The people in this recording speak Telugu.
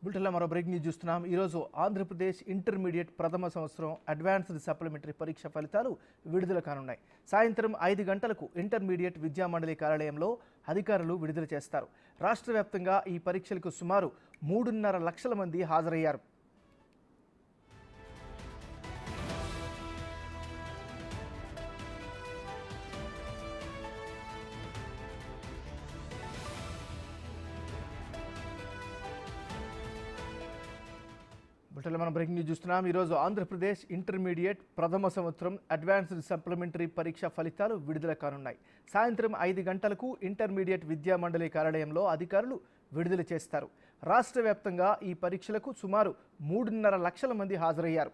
బులెటిన్లో మరో బ్రేక్ న్యూస్ చూస్తున్నాం. ఈరోజు ఆంధ్రప్రదేశ్ ఇంటర్మీడియట్ ప్రథమ సంవత్సరం అడ్వాన్స్డ్ సప్లిమెంటరీ పరీక్ష ఫలితాలు విడుదల కానున్నాయి. సాయంత్రం 5 గంటలకు ఇంటర్మీడియట్ విద్యామండలి కార్యాలయంలో అధికారులు విడుదల చేస్తారు. రాష్ట్ర వ్యాప్తంగా ఈ పరీక్షలకు సుమారు 3.5 లక్షల మంది హాజరయ్యారు. బులెటిన్లో మనం బ్రేకింగ్ న్యూస్ చూస్తున్నాం. ఈరోజు ఆంధ్రప్రదేశ్ ఇంటర్మీడియట్ ప్రథమ సంవత్సరం అడ్వాన్స్డ్ సప్లిమెంటరీ పరీక్ష ఫలితాలు విడుదల కానున్నాయి. సాయంత్రం 5 గంటలకు ఇంటర్మీడియట్ విద్యామండలి కార్యాలయంలో అధికారులు విడుదల చేస్తారు. రాష్ట్ర వ్యాప్తంగా ఈ పరీక్షలకు సుమారు 3.5 లక్షల మంది హాజరయ్యారు.